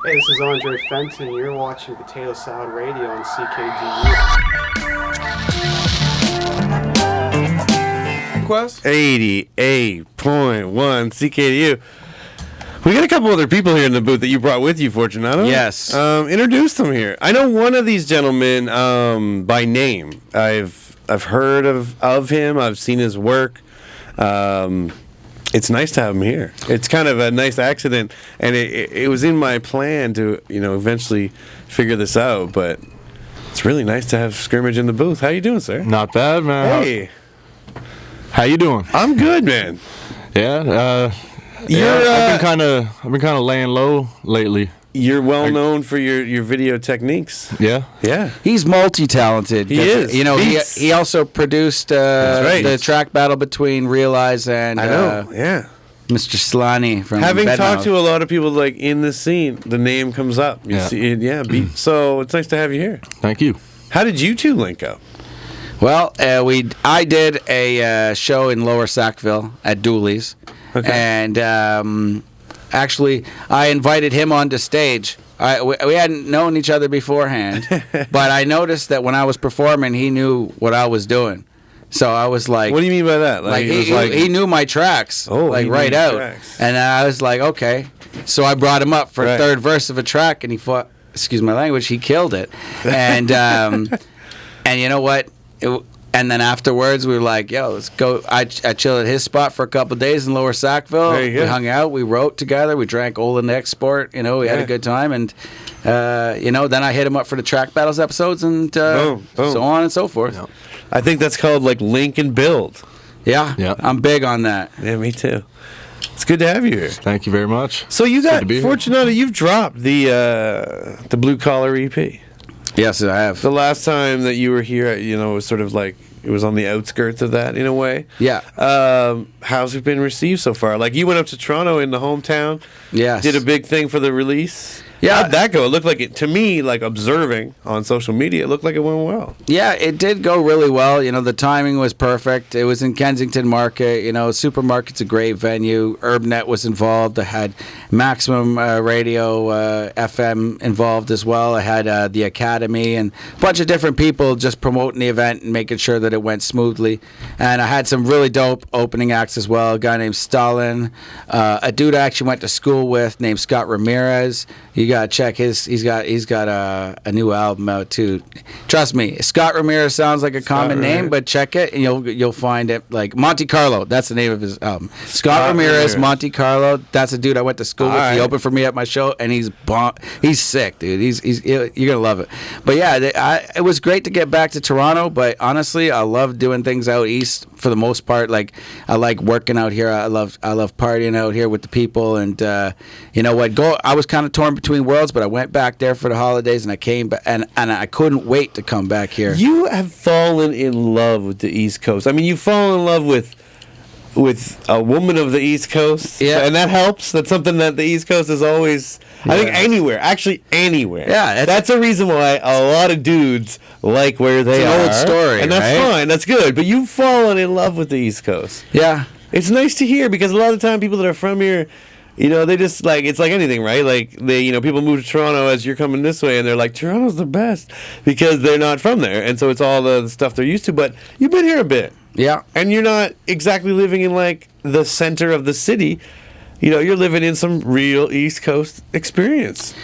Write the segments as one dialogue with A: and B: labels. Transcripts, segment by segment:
A: Hey, this is Andre Fenton. You're watching Potato Salad Radio on CKDU.
B: Quest?
C: 88.1 CKDU. We got a couple other people here in the booth that you brought with you, Fortunato.
B: Yes.
C: Introduce them here. I know one of these gentlemen by name. I've heard of him. I've seen his work. It's nice to have him here. It's kind of a nice accident, and it was in my plan to eventually figure this out. But it's really nice to have Scrimige in the booth. How you doing, sir?
B: Not bad, man.
C: Hey,
B: How you doing?
C: I'm good, man.
B: Yeah. I've been kind of laying low lately.
C: You're well known for your video techniques.
B: Yeah.
C: Yeah.
D: He's multi-talented.
C: He is.
D: You know, he also produced
C: right.
D: the track battle between Realize and
C: I know. Yeah.
D: Mr. Solani from
C: Having
D: Bedmouth.
C: talked to a lot of people like in the scene, the name comes up. You
B: Yeah.
C: see it, yeah. So it's nice to have you here.
B: Thank you.
C: How did you two link up?
D: Well, I did a show in Lower Sackville at Dooley's,
C: Okay.
D: and actually I invited him onto stage. We hadn't known each other beforehand, but I noticed that when I was performing, he knew what I was doing. So I was like,
C: What do you mean by that?
D: he knew my tracks,
C: Oh, he knew
D: right
C: your
D: out.
C: tracks.
D: And I was like, okay. So I brought him up for
C: Right.
D: a third verse of a track, and he fought. Excuse my language. He killed it. And and you know what? And then afterwards, we were like, yo, let's go. I chilled at his spot for a couple of days in Lower Sackville.
C: There you go.
D: We hung out. We wrote together. We drank Old Export. We had
C: Yeah.
D: a good time. And, then I hit him up for the track battles episodes and
C: Boom.
D: so on and so forth.
B: Yeah.
C: I think that's called like link and build.
D: Yeah,
B: Yeah.
D: I'm big on that.
C: Yeah, me too. It's good to have you here.
B: Thank you very much.
C: So you
B: Good
C: got
B: to be here.
C: Fortunato. You've dropped the Blue Collar EP.
D: Yes, I have.
C: The last time that you were here, it was sort of like it was on the outskirts of that in a way.
D: Yeah.
C: How's it been received so far? Like you went up to Toronto in the hometown.
D: Yes.
C: Did a big thing for the release.
D: Yeah.
C: How'd that go? It looked like it to me, like observing on social media, it looked like it went well.
D: Yeah, it did go really well. The timing was perfect. It was in Kensington Market. Supermarket's a great venue. UrbNet was involved. I had Maximum Radio FM involved as well. I had the Academy and a bunch of different people just promoting the event and making sure that it went smoothly. And I had some really dope opening acts as well. A guy named Stalin, a dude I actually went to school with named Scott Ramirez. You gotta check his. He's got a new album out too. Trust me, Scott Ramirez sounds like a common name, but check it and you'll find it. Like Monte Carlo, that's the name of his album. Scott Ramirez, Monte Carlo. That's a dude I went to school with.
C: All
D: He
C: right.
D: opened for me at my show, and he's sick, dude. You're gonna love it. But yeah, it was great to get back to Toronto. But honestly, I love doing things out east for the most part. Like I like working out here. I love partying out here with the people. And you know what? I was kind of torn between worlds, but I went back there for the holidays, and I came back, and I couldn't wait to come back here.
C: You have fallen in love with the East Coast. I mean, you fall in love with a woman of the East Coast.
D: Yeah.
C: And that helps. That's something that the East Coast is always, I think, anywhere. Actually, anywhere.
D: Yeah,
C: That's a reason why a lot of dudes like where they
D: It's
C: are.
D: an old story,
C: and that's
D: right?
C: fine. That's good. But you've fallen in love with the East Coast.
D: Yeah.
C: It's nice to hear because a lot of the time people that are from here, they just like, it's like anything, right? Like people move to Toronto as you're coming this way and they're like, Toronto's the best because they're not from there. And so it's all the stuff they're used to. But you've been here a bit.
D: Yeah.
C: And you're not exactly living in like the center of the city. You're living in some real East Coast experience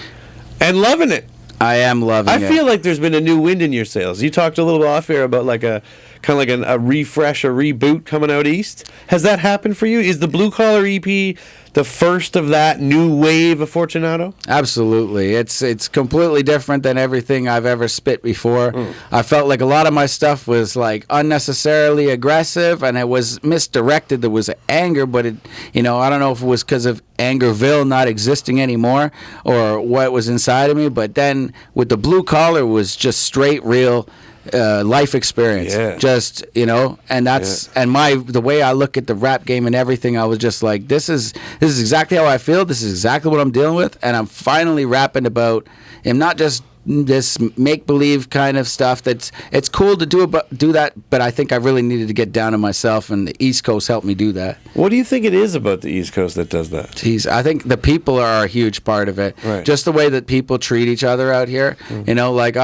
C: and loving it.
D: I am loving it.
C: I feel like there's been a new wind in your sails. You talked a little bit off air about like a kind of like a refresh, a reboot coming out east. Has that happened for you? Is the Blue Collar EP the first of that new wave of Fortunato?
D: Absolutely. It's completely different than everything I've ever spit before. I felt like a lot of my stuff was like unnecessarily aggressive and it was misdirected. There was anger, but I don't know if it was because of Angerville not existing anymore or what was inside of me. But then with the Blue Collar, it was just straight real life experience.
C: Yeah.
D: Just, and that's and the way I look at the rap game and everything, I was just like, this is exactly how I feel. This is exactly what I'm dealing with, and I'm finally rapping about. I'm not just this make believe kind of stuff. It's cool to do that, but I think I really needed to get down to myself, and the East Coast helped me do that.
C: What do you think it is about the East Coast that does that?
D: Jeez, I think the people are a huge part of it.
C: Right.
D: Just the way that people treat each other out here. You know, like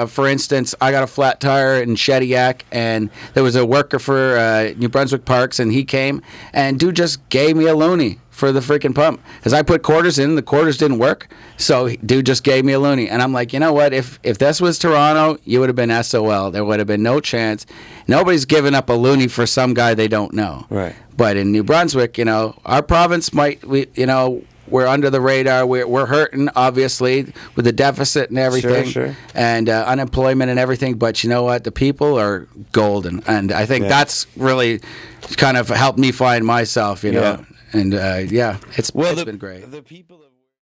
D: for instance, I got a flat tire in Shediac, and there was a worker for New Brunswick Parks, and he came, and dude just gave me a loonie for the freaking pump. Because I put quarters in, the quarters didn't work, so dude just gave me a loonie. And I'm like, you know what, if this was Toronto, you would have been SOL. There would have been no chance. Nobody's giving up a loonie for some guy they don't know.
C: Right.
D: But in New Brunswick, you know, our province we're under the radar. We're hurting, obviously, with the deficit and everything,
C: Sure.
D: and unemployment and everything. But you know what? The people are golden, and I think that's really kind of helped me find myself. You know, and it's been great.
C: The people.